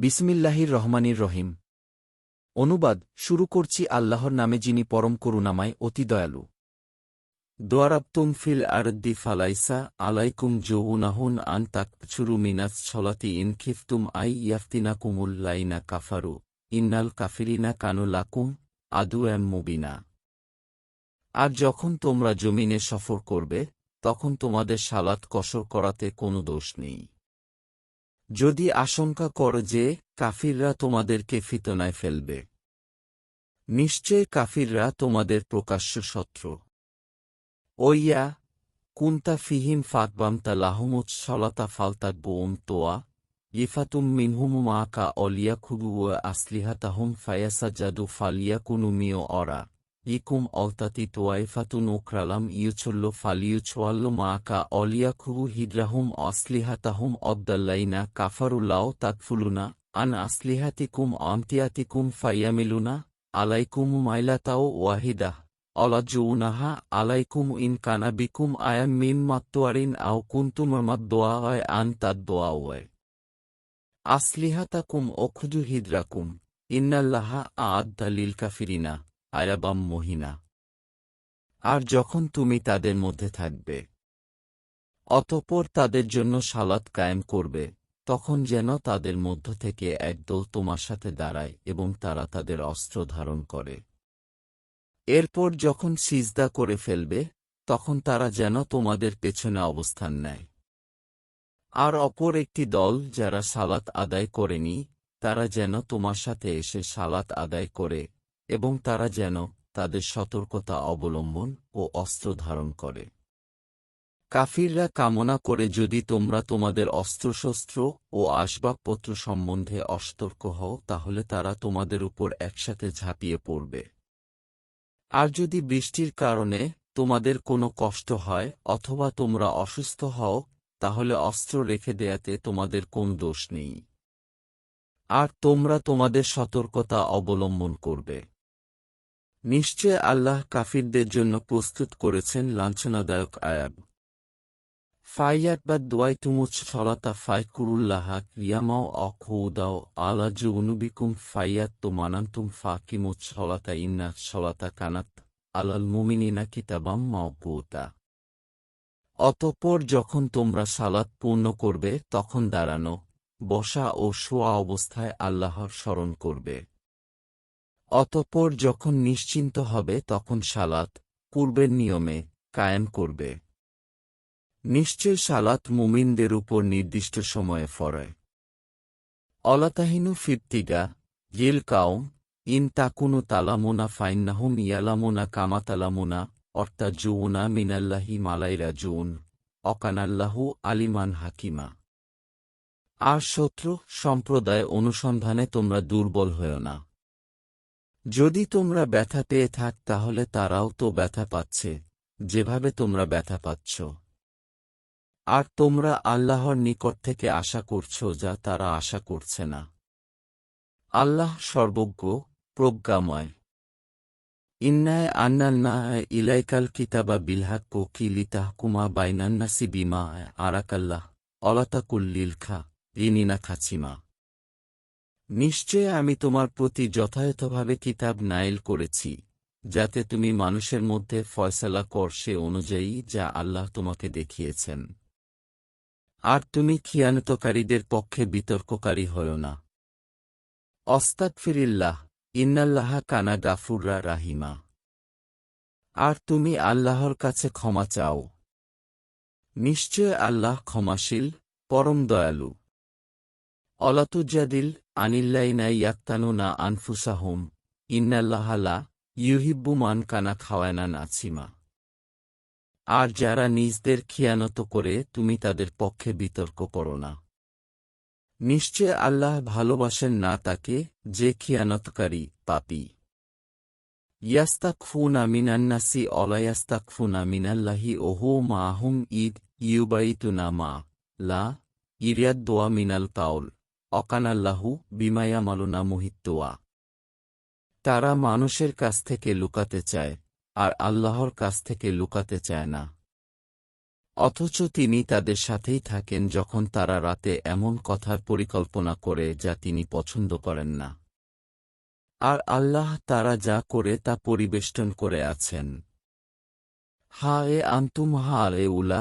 বিসমিল্লাহির রহমানির রহিম। অনুবাদ শুরু করছি আল্লাহর নামে, যিনি পরম করুণাময়, অতি দয়ালু। দোয়ারাবতুম ফিল আরদ্দি ফালাইসা আলাইকুম জুউনাহুন আন তাকছুরু মিনাস ছলাতি ইন খিফতুম আই ইয়াফতিনাকুমুল লাইনা কাফারু ইন্নাল কাফিরিনা কানু লাকুম আদুয়াম মুবিনা। আর যখন তোমরা জমিনে সফর করবে, তখন তোমাদের সালাত কসর করাতে কোনো দোষ নেই, যদি আশঙ্কা কর যে কাফিররা তোমাদেরকে ফিতনায় ফেলবে। নিশ্চয় কাফিররা তোমাদের প্রকাশ্য শত্রু। ওইয়া কুন্তা ফিহিম ফাকবামতা লাহুমুচ সলাতা ফালতাকবুম তোয়া ইফাতুম মিনহুম মাকা অলিয়াকুবু আসলিহাতাহুম ফায়াসাজাদু ফালিয়াকুনু মিও অরা ইকুম অলতাতি তোয়াইফাতুন ওকরালাম ইউচল্ল ফালিউচওয়াল্ল মাকা অলিয়াকুবু হিদ্রাহুম আসলিহাতাহুম অদ্দাল্লাইনা কাফারুল্লাও তাকফুলুনা আন আসলিহাতিকুম আমতিয়াতিকুম ফাইয়ামিলুনা আলাইকুম মাইলাতাও ওয়াহিদাহ অলাজুনাহা আলাইকুম ইন কানা বিকুম আয়াম মিম মাত্তোয়ারিন আও কুন্তুম মাদ্দোয়ায় আন তাদ্দোয়াওয় আসলিহাতাকুম ওখুজু হিদ্রাকুম ইন্নাল্লাহা আ'আদ্দা লিল কাফিরিনা আযাবাম মুহিনা। আর যখন তুমি তাদের মধ্যে থাকবে, অতঃপর তাদের জন্য সালাত কায়েম করবে, তখন যেন তাদের মধ্য থেকে একদল তোমার সাথে দাঁড়ায় এবং তারা তাদের অস্ত্র ধারণ করে। এরপর যখন সিজদা করে ফেলবে, তখন তারা যেন তোমাদের পেছনে অবস্থান নেয়। আর অপর একটি দল যারা সালাত আদায় করেনি, তারা যেন তোমার সাথে এসে সালাত আদায় করে, এবং তারা যেন তাদের সতর্কতা অবলম্বন ও অস্ত্র ধারণ করে। কাফিররা কামনা করে যদি তোমরা তোমাদের অস্ত্রশস্ত্র ও আসবাবপত্র সম্বন্ধে অসতর্ক হও, তাহলে তারা তোমাদের উপর একসাথে ঝাঁপিয়ে পড়বে। আর যদি বৃষ্টির কারণে তোমাদের কোনো কষ্ট হয় অথবা তোমরা অসুস্থ হও, তাহলে অস্ত্র রেখে দেয়াতে তোমাদের কোনো দোষ নেই। আর তোমরা তোমাদের সতর্কতা অবলম্বন করবে। নিশ্চয় আল্লাহ কাফিরদের জন্য প্রস্তুত করেছেন লাঞ্ছনাদায়ক আযাব। ফাইয়াতবাদ দোয়াইতুমুচ সলাতা ফাইকুরুল্লাহা কিয়ামাও অখউদাও আলা জুনুবিকুম ফাইয়াত্তু মানান্তুম ফাকিমুচ সলাতা ইন্না সলাতা কানাত আলাল মুমিনিনা কিতাবাম মাওকুতা। অতঃপর যখন তোমরা সালাত পূর্ণ করবে, তখন দাঁড়ানো, বসা ও শোয়া অবস্থায় আল্লাহর স্মরণ করবে। অতঃপর যখন নিশ্চিন্ত হবে, তখন সালাত পূর্বের নিয়মে কায়েম করবে। নিশ্চয় সালাত মুমিনদের উপর নির্দিষ্ট সময়ে ফরয়। অলাতাহিনু ফিবতিগা ইল কাউম ইন তাকুনু তালামুনা ফাইন্নাহুম ইয়ালামুনা কামা তালামুনা অর্তাজুউনা মিনাল্লাহি মালাইরা জুন অকানাল্লাহু আলিমান হাকিমা। আর শত্রু সম্প্রদায় অনুসন্ধানে তোমরা দুর্বল হও না। যদি তোমরা ব্যথা পেয়ে থাক, তাহলে তারাও তো ব্যথা পাচ্ছে, যেভাবে তোমরা ব্যথা পাচ্ছ। আর তোমরা আল্লাহর নিকট থেকে আশা করছ যা তারা আশা করছে না। আল্লাহ সর্বজ্ঞ, প্রজ্ঞাময়। ইন্নায় আন্নালনা ইলাইকাল কিতাবা বিলহাক্কু কি লিতাহকুমা বাইনান্নাসি বিমা আরাকাল্লাহ অলাতাকুল্লিল খা রিনিনা খাচিমা। নিশ্চয় আমি তোমার প্রতি যথাযথভাবে কিতাব নাইল করেছি, যাতে তুমি মানুষের মধ্যে ফয়সালা কর সে অনুযায়ী যা আল্লাহ তোমাকে দেখিয়েছেন। আর তুমি খিয়ানতকারীদের পক্ষে বিতর্ককারী হও না। অস্তাগফিরিল্লাহ ইন্নাল্লাহা কানা গাফুররা রাহিমা। আর তুমি আল্লাহর কাছে ক্ষমা চাও। নিশ্চয় আল্লাহ ক্ষমাশীল, পরম দয়ালু। অলাতুজাদিল আনিল্লাইনা ইয়াক্তানুনা আনফুসাহুম ইন্নাল্লাহা লা ইউহিব্বু মান কানা খাওয়ানান আছিমা। আর যারা নিজদের খিয়ানত করে, তুমি তাদের পক্ষে বিতর্ক করো না। নিশ্চয় আল্লাহ ভালোবাসেন না তাকে যে খিয়ানতকারী, পাপী। ইয়াস্তাকফুনা মিনান্নাসি অলায়াস্তাকফুনা মিনাল্লাহি ওহু মাহুম ঈদ ইউবাইতুনা মা লা ইরিয়াদ দোয়া মিনাল কাউল অকানাল্লাহু বিমায়ামালুনা মুহিত্তোয়া। তারা মানুষের কাছ থেকে লুকাতে চায়, আর আল্লাহর কাছ থেকে লুকাতে চায় না। অথচ তিনি তাদের সাথেই থাকেন যখন তারা রাতে এমন কথার পরিকল্পনা করে যা তিনি পছন্দ করেন না। আর আল্লাহ তারা যা করে তা পরিবেষ্টন করে আছেন। হা এ আন্তুম হা এ উলা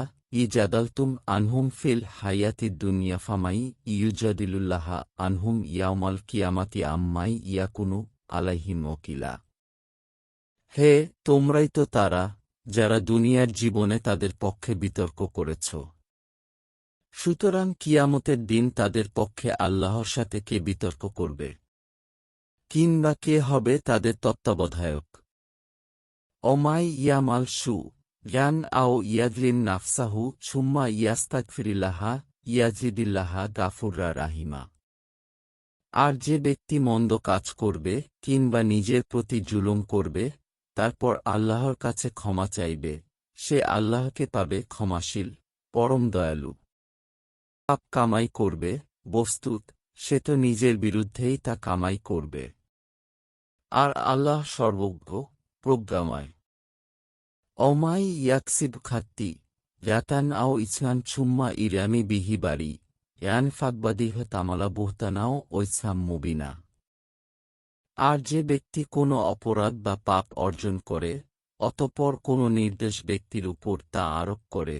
জাদালতুম আনহুম ফিল হায়াতিদ দুনিয়া ফামাই ইউজাদিলুল্লাহা আনহুম ইয়াউমাল কিয়ামাতি আম্মাই ইয়াকুনু আলাইহিম ওকিলা। হে, তোমরাই তো তারা যারা দুনিয়ার জীবনে তাদের পক্ষে বিতর্ক করেছ। সুতরাং কিয়ামতের দিন তাদের পক্ষে আল্লাহর সাথে কে বিতর্ক করবে, কিংবা কে হবে তাদের তত্ত্বাবধায়ক? অমাই ইয়ামাল সু জ্ঞান আও ইয়াজলিম নাফসাহু সুম্মা ইয়াস্তাগফিরিল্লাহা ইয়াজিদিল্লাহা গাফুররা রাহিমা। আর যে ব্যক্তি মন্দ কাজ করবে কিংবা নিজের প্রতি জুলুম করবে, তারপর আল্লাহর কাছে ক্ষমা চাইবে, সে আল্লাহকে পাবে ক্ষমাশীল, পরম দয়ালু। পাপ কামাই করবে, বস্তুত সে তো নিজের বিরুদ্ধেই তা কামাই করবে। আর আল্লাহ সর্বজ্ঞ, প্রজ্ঞাময়। অমাই ইয়াকসিব খাত্তি ইয়াতান আও ইসলান সুম্মা ইরামি বিহি বাড়ি ইয়ান ফাকবাদিহ তামালা বুহতানাও ঐসাম মুবিনা। আর যে ব্যক্তি কোনো অপরাধ বা পাপ অর্জন করে অতঃপর কোনো নির্দেশ ব্যক্তির উপর তা আরোপ করে,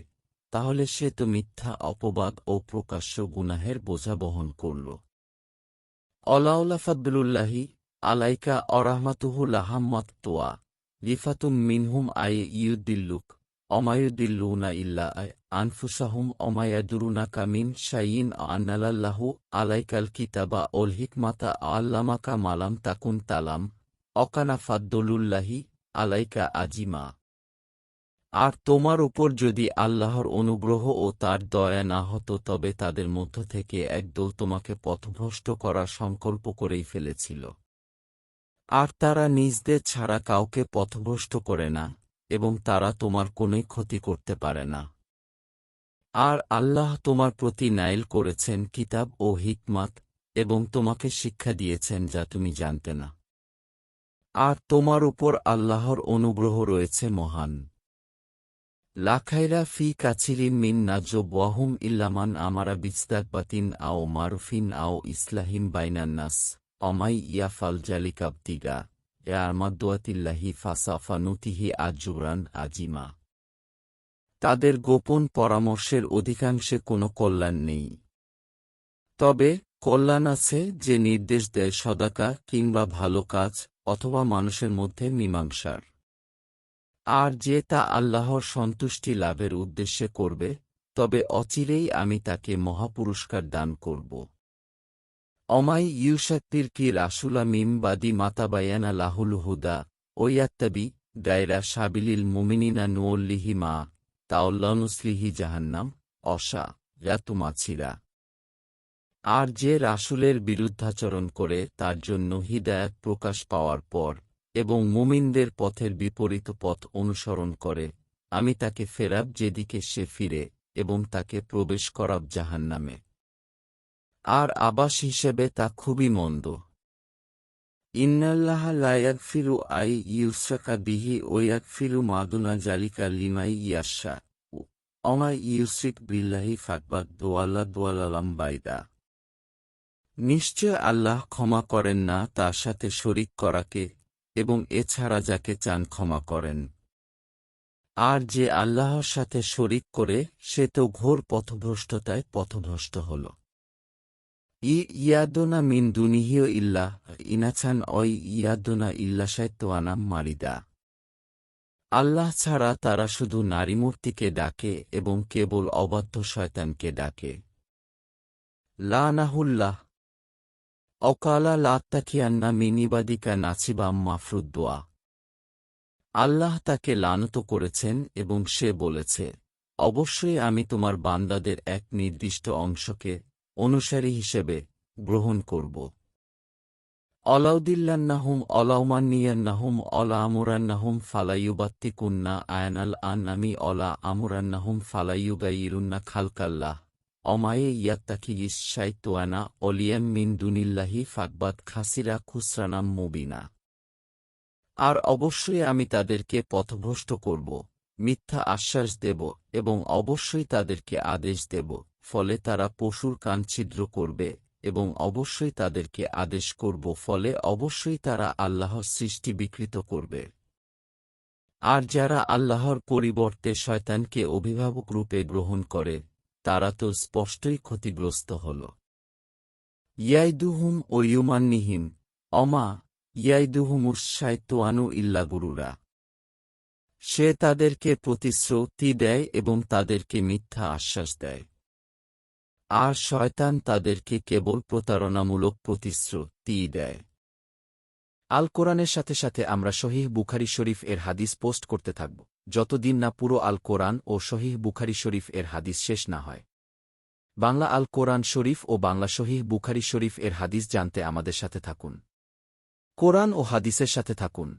তাহলে সে তো মিথ্যা অপবাদ ও প্রকাশ্য গুনাহের বোঝা বহন করল। অলাউলা ফাদলুল্লাহি আলাইকা অরাহমাতুহু লাহাম্মাত তোয়া লিফাতুম মিনহুম আয়ে ইউদ্দিল্লুক অমায়ুদ্দিল্লুনা ইল্লা আনফুসাহুম অমায়াদুরুনাকা মিন শাইইন আন্নালাল্লাহু আলাইকাল কিতাবা ওল হিকমাতা আল্লামাকা মালাম তাকুন তালাম অকানা ফাদ্দলুল্লাহি আলাইকা আজিমা। আর তোমার উপর যদি আল্লাহর অনুগ্রহ ও তার দয়া না হতো তবে তাদের মধ্য থেকে একদল তোমাকে পথভ্রষ্ট করার সংকল্প করেই ফেলেছিল। আর তারা নিজদের ছাড়া কাউকে পথভ্রষ্ট করে না, এবং তারা তোমার কোনোই ক্ষতি করতে পারে না। আর আল্লাহ তোমার প্রতি নাইল করেছেন কিতাব ও হিকমাত, এবং তোমাকে শিক্ষা দিয়েছেন যা তুমি জানতে না। আর তোমার উপর আল্লাহর অনুগ্রহ রয়েছে মহান। লাখাইরা ফি কাছিরিম মিন নাজব ওয়াহুম ইল্লামান আমারা বিস্তাকবাতিন আও মারুফিন আও ইসলাহিম বাইনান নাস অমাই ইয়াফাল জালিকাবতিগা আমাদুয়াতিল্লাহি ফাসাফা নুতিহি আজুরান আজিমা। তাদের গোপন পরামর্শের অধিকাংশে কোনো কল্যাণ নেই, তবে কল্যাণ আছে যে নির্দেশ দেয় সদাকা কিংবা ভালো কাজ অথবা মানুষের মধ্যে মীমাংসার। আর যে তা আল্লাহর সন্তুষ্টি লাভের উদ্দেশ্যে করবে, তবে অচিরেই আমি তাকে মহাপুরস্কার দান করব। অমাই ইউশাত্তির কি রাসুলা মিম বাদি মাতাবায়ানা লাহুল হুদা ওয়াত্তাবি গায়রা সাবিলিল মুমিনিনা নুওল্লিহি মা তাওল্লানুসলিহি জাহান্নাম অসা ইয়াতুমাছিরা। আর যে রাসূলের বিরুদ্ধাচরণ করে তার জন্য হিদায়াত প্রকাশ পাওয়ার পর এবং মুমিনদের পথের বিপরীত পথ অনুসরণ করে, আমি তাকে ফেরাব যেদিকে সে ফিরে এবং তাকে প্রবেশ করাব জাহান্নামে। আর আবাস হিসেবে তা খুবই মন্দ। ইন্নাল্লাহা লা ইয়াগফিরু আই ইউশরাকা বিহি ওয়া ইয়াগফিরু মা দুনা যালিকা লিমান ইয়াশা ওমা ইউশরিক বিল্লাহি ফাকবাদ দালালাম বাইদা। নিশ্চয় আল্লাহ ক্ষমা করেন না তার সাথে শরিক করাকে, এবং এছাড়া যাকে চান ক্ষমা করেন। আর যে আল্লাহর সাথে শরিক করে সে তো ঘোর পথভ্রষ্টতায় পথভ্রষ্ট হল। ইয়াদোনা মিন দুনিহিও ইল্লা ইনাছান অই ইয়াদোনা ইল্লাশাইতোয়ানাম মারিদা। আল্লাহ ছাড়া তারা শুধু নারীমূর্তিকে ডাকে এবং কেবল অবাধ্য শয়তানকে ডাকে। লানাহুল্লাহ অকালা লাত্তাকিয়ান্না মিনিবাদিকা নাছিবাম মাফরুদ্দোয়া। আল্লাহ তাকে লানত করেছেন এবং সে বলেছে, অবশ্যই আমি তোমার বান্দাদের এক নির্দিষ্ট অংশকে অনুসারী হিসেবে গ্রহণ করব। অলাউদিল্লান্নাহুম অলাউমান্নিয়ান্নাহুম অলা আমুরান্নাহুম ফালাইয়ুবাত্তিকুন্না আয়ানাল আন্নামি অলা আমুরান্নাহুম ফালাইয়ুগাইয়িরুন্না খালকাল্লাহ অমায়ে ইয়াত্তাকিয়িস শাইতোয়ানা অলিয়াম মিন দুনিল্লাহি ফাকবাদ খাসিরা খুসরানাম মুবিনা। আর অবশ্যই আমি তাদেরকে পথভ্রষ্ট করব, মিথ্যা আশ্বাস দেব এবং অবশ্যই তাদেরকে আদেশ দেব, ফলে তারা পশুর কান ছিদ্র করবে, এবং অবশ্যই তাদেরকে আদেশ করব, ফলে অবশ্যই তারা আল্লাহর সৃষ্টি বিকৃত করবে। আর যারা আল্লাহর পরিবর্তে শয়তানকে অভিভাবক রূপে গ্রহণ করে, তারা তো স্পষ্টই ক্ষতিগ্রস্ত হল। ইয়াইদুহুম ও ইউমান্নিহিম অমা ইয়াইদুহুমুস শায়তানু ইল্লা গুরুরা। সে তাদেরকে প্রতিশ্রুতি দেয় এবং তাদেরকে মিথ্যা আশ্বাস দেয়। আর শয়তান তাদেরকে কেবল প্রতারণামূলক প্রতিশ্রুতি দেয়। আল কোরআনের সাথে সাথে আমরা সহিহ বুখারী শরীফ এর হাদিস পোস্ট করতে থাকব, যতদিন না পুরো আল কোরআন ও সহিহ বুখারী শরীফ এর হাদিস শেষ না হয়। বাংলা আল কোরআন শরীফ ও বাংলা সহিহ বুখারী শরীফ এর হাদিস জানতে আমাদের সাথে থাকুন। কোরআন ও হাদিসের সাথে থাকুন।